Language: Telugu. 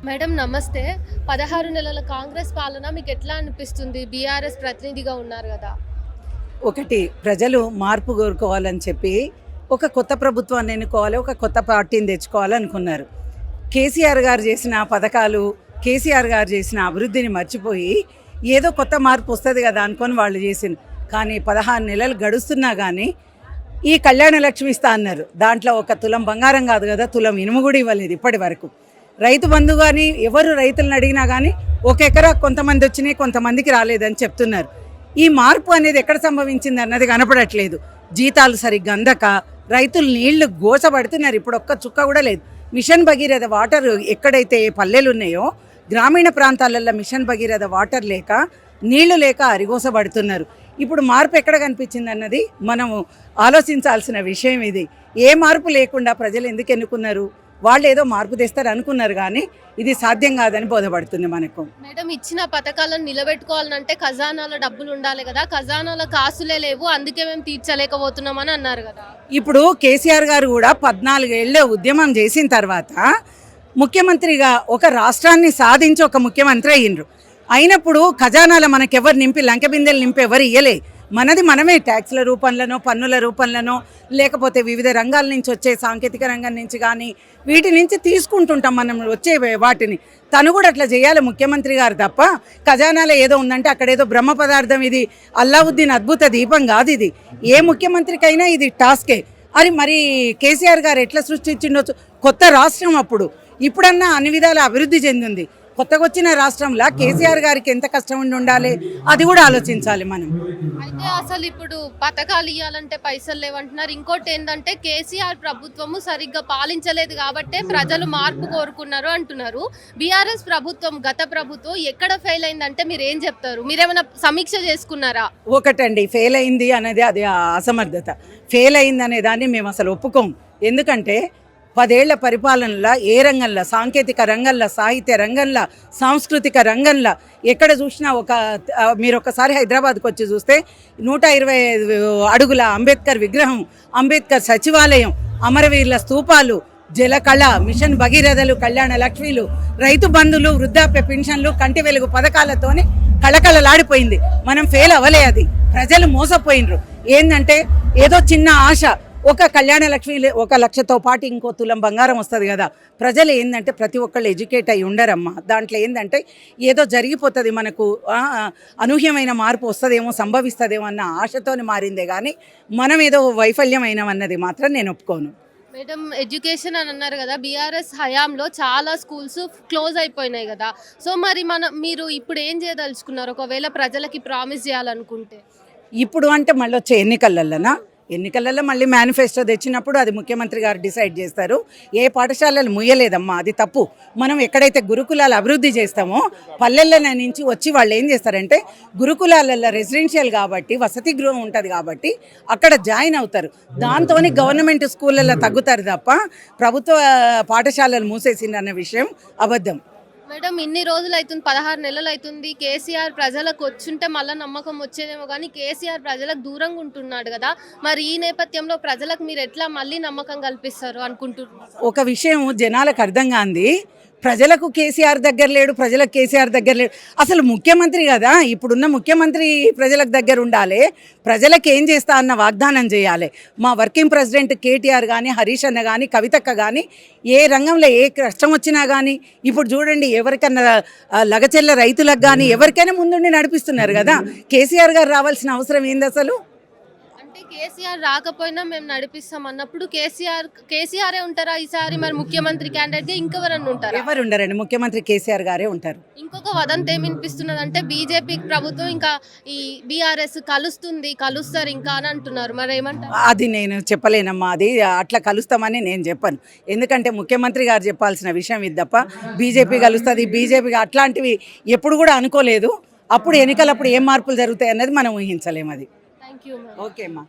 మేడం నమస్తే. 16 నెలల కాంగ్రెస్ పాలన మీకు ఎట్లా అనిపిస్తుంది? బీఆర్ఎస్ ప్రతినిధిగా ఉన్నారు గదా! ఒకటి ప్రజలు మార్పు కోరుకోవాలని చెప్పి ఒక కొత్త ప్రభుత్వాన్ని ఎన్నుకోవాలి, ఒక కొత్త పార్టీని తెచ్చుకోవాలనుకున్నారు. కేసీఆర్ గారు చేసిన పథకాలు, కేసీఆర్ గారు చేసిన అభివృద్ధిని మర్చిపోయి ఏదో కొత్త మార్పు వస్తుంది కదా అనుకొని వాళ్ళు చేసింది. కానీ 16 నెలలు గడుస్తున్నా కానీ ఈ కళ్యాణ లక్ష్మి ఇస్తా అన్నారు. దాంట్లో ఒక తులం బంగారం కాదు కదా, తులం ఇనుము కూడా ఇవ్వలేదు ఇప్పటి వరకు. రైతు బంధు కానీ ఎవరు రైతులను అడిగినా కానీ ఒక ఎకరా కొంతమంది వచ్చినాయి, కొంతమందికి రాలేదని చెప్తున్నారు. ఈ మార్పు అనేది ఎక్కడ సంభవించింది అన్నది కనపడట్లేదు. జీతాలు సరిగ్గా అందక రైతులు నీళ్లు గోసపడుతున్నారు. ఇప్పుడు ఒక్క చుక్క కూడా లేదు. మిషన్ భగీరథ వాటర్ ఎక్కడైతే పల్లెలు ఉన్నాయో గ్రామీణ ప్రాంతాలలో మిషన్ భగీరథ వాటర్ లేక నీళ్లు లేక అరిగోసపడుతున్నారు. ఇప్పుడు మార్పు ఎక్కడ కనిపించింది అన్నది మనము ఆలోచించాల్సిన విషయం ఇది. ఏ మార్పు లేకుండా ప్రజలు ఎందుకు ఎన్నుకున్నారు? వాళ్ళు ఏదో మార్పు తెస్తారు అనుకున్నారు, కానీ ఇది సాధ్యం కాదని బోధపడుతుంది మనకు. మేడం ఇచ్చిన పథకాలను నిలబెట్టుకోవాలంటే ఖజానాలో డబ్బులు ఉండాలి కదా, ఖజానాలో కాసులే లేవు, అందుకే మేము తీర్చలేకపోతున్నామని అన్నారు కదా. ఇప్పుడు కేసీఆర్ గారు కూడా 14 ఏళ్ళ ఉద్యమం చేసిన తర్వాత ముఖ్యమంత్రిగా ఒక రాష్ట్రాన్ని సాధించి ఒక ముఖ్యమంత్రి అయ్యిండ్రు. అయినప్పుడు ఖజానాలో మనకెవరు నింపి లంక బిందెలు నింపి ఎవరు ఇయ్యలే. మనది మనమే ట్యాక్స్ల రూపంలోనో పన్నుల రూపంలోనో లేకపోతే వివిధ రంగాల నుంచి వచ్చే సాంకేతిక రంగం నుంచి కానీ వీటి నుంచి తీసుకుంటుంటాం మనం వచ్చే వాటిని. తను కూడా అట్లా చేయాలి ముఖ్యమంత్రి గారు తప్ప ఖజానాలో ఏదో ఉందంటే అక్కడేదో బ్రహ్మ పదార్థం, ఇది అల్లావుద్దీన్ అద్భుత దీపం కాదు. ఇది ఏ ముఖ్యమంత్రికైనా ఇది టాస్కే. అది మరి కేసీఆర్ గారు ఎట్లా సృష్టించిండొచ్చు? కొత్త రాష్ట్రం అప్పుడు, ఇప్పుడన్నా అన్ని విధాల అభివృద్ధి చెందింది. కొత్తగా వచ్చిన రాష్ట్రంలో కేసీఆర్ గారికి ఎంత కష్టం ఉండాలి అది కూడా ఆలోచించాలి మనం. అయితే అసలు ఇప్పుడు పథకాలు ఇవ్వాలంటే పైసలు లేవంటున్నారు. ఇంకోటి ఏంటంటే కేసీఆర్ ప్రభుత్వము సరిగ్గా పాలించలేదు కాబట్టే ప్రజలు మార్పు కోరుకున్నారు అంటున్నారు. బీఆర్ఎస్ ప్రభుత్వం, గత ప్రభుత్వం ఎక్కడ ఫెయిల్ అయిందంటే మీరు ఏం చెప్తారు? మీరేమైనా సమీక్ష చేసుకున్నారా? ఒకటండి, ఫెయిల్ అయింది అనేది అది అసమర్థత. ఫెయిల్ అయింది అనే దాన్ని మేము అసలు ఒప్పుకోం. ఎందుకంటే 10 ఏళ్ల పరిపాలనలో ఏ రంగంలో, సాంకేతిక రంగంలో, సాహిత్య రంగంలో, సాంస్కృతిక రంగంలో ఎక్కడ చూసినా మీరు ఒకసారి హైదరాబాద్కి వచ్చి చూస్తే 125 అడుగుల అంబేద్కర్ విగ్రహం, అంబేద్కర్ సచివాలయం, అమరవీరుల స్తూపాలు, జలకళ, మిషన్ భగీరథలు, కళ్యాణ లక్ష్మీలు, రైతు బంధులు, వృద్ధాప్య పెన్షన్లు, కంటి వెలుగు పథకాలతోనే కళకళలాడిపోయింది. మనం ఫెయిల్ అవ్వలే. అది ప్రజలు మోసపోయినరు. ఏంటంటే ఏదో చిన్న ఆశ, ఒక కళ్యాణ లక్ష్మి 1 లక్షతో పాటు ఇంకో తులం బంగారం వస్తుంది కదా. ప్రజలు ఏంటంటే ప్రతి ఒక్కళ్ళు ఎడ్యుకేట్ అయి ఉండరమ్మా. దాంట్లో ఏంటంటే ఏదో జరిగిపోతుంది, మనకు అనూహ్యమైన మార్పు వస్తుందేమో, సంభవిస్తుందేమో అన్న ఆశతోని మారిందే కానీ మనం ఏదో వైఫల్యమైనవన్నది మాత్రం నేను ఒప్పుకోను. మేడం ఎడ్యుకేషన్ అని అన్నారు కదా, బీఆర్ఎస్ హయాంలో చాలా స్కూల్స్ క్లోజ్ అయిపోయినాయి కదా. సో మరి మీరు ఇప్పుడు ఏం చేయదలుచుకున్నారు ఒకవేళ ప్రజలకి ప్రామిస్ చేయాలనుకుంటే? ఇప్పుడు అంటే మళ్ళీ వచ్చే ఎన్నికలలో మళ్ళీ మేనిఫెస్టో తెచ్చినప్పుడు అది ముఖ్యమంత్రి గారు డిసైడ్ చేస్తారు. ఏ పాఠశాలలు ముయ్యలేదమ్మా, అది తప్పు. మనం ఎక్కడైతే గురుకులాలు అభివృద్ధి చేస్తామో పల్లెల నుంచి వచ్చి వాళ్ళు ఏం చేస్తారంటే గురుకులాలలో రెసిడెన్షియల్ కాబట్టి వసతి గృహం ఉంటుంది కాబట్టి అక్కడ జాయిన్ అవుతారు. దాంతో గవర్నమెంట్ స్కూళ్ళల్లో తగ్గుతారు తప్ప ప్రభుత్వ పాఠశాలలు మూసేసిందన్న విషయం అబద్ధం. మేడం ఇన్ని రోజులు అవుతుంది, 16 నెలలు అవుతుంది. కేసీఆర్ ప్రజలకు వచ్చుంటే మళ్ళీ నమ్మకం వచ్చేదేమో, కానీ కేసీఆర్ ప్రజలకు దూరంగా ఉంటున్నాడు కదా. మరి ఈ నేపథ్యంలో ప్రజలకు మీరు ఎట్లా మళ్ళీ నమ్మకం కల్పిస్తారు అనుకుంటున్నారు? ఒక విషయం జనాలకు అర్థం కాంది, ప్రజలకు కేసీఆర్ దగ్గర లేడు, ప్రజలకు కేసీఆర్ దగ్గర లేడు. అసలు ముఖ్యమంత్రి కదా, ఇప్పుడున్న ముఖ్యమంత్రి ప్రజలకు దగ్గర ఉండాలి, ప్రజలకు ఏం చేస్తా అన్న వాగ్దానం చేయాలి. మా వర్కింగ్ ప్రెసిడెంట్ కేటీఆర్ కానీ, హరీష్ అన్న కానీ, కవితక్క కానీ ఏ రంగంలో ఏ కష్టం వచ్చినా కానీ ఇప్పుడు చూడండి, ఎవరికన్నా లగచెల్ల రైతులకు కానీ ఎవరికైనా ముందుండి నడిపిస్తున్నారు కదా. కేసీఆర్ గారు రావాల్సిన అవసరం ఏంది అసలు? కేసీఆర్ రాకపోయినా మేము నడిపిస్తాం అన్నప్పుడు కేసీఆరే ఉంటారా ఈసారి? మరి ముఖ్యమంత్రి క్యాండిడేట్ ఇంకెవరన్నా ఉంటారా? ఎవరు ఉండరండి, ముఖ్యమంత్రి కేసీఆర్ గారే ఉంటారు. ఇంకొక వదంతి ఏమి వినిపిస్తున్నది అంటే బీజేపీ ప్రభుత్వం ఇంకా ఈ బీఆర్ఎస్ కలుస్తారు ఇంకా అని అంటున్నారు. మరి ఏమంటారు? అది నేను చెప్పలేనమ్మా. అది అట్లా కలుస్తామని నేను చెప్పను. ఎందుకంటే ముఖ్యమంత్రి గారు చెప్పాల్సిన విషయం ఇది తప్ప బీజేపీ కలుస్తుంది, బీజేపీ అట్లాంటివి ఎప్పుడు కూడా అనుకోలేదు. అప్పుడు ఎన్నికలప్పుడు ఏం మార్పులు జరుగుతాయి అన్నది మనం ఊహించలేము. అది థ్యాంక్ యూ. ఓకే అమ్మా.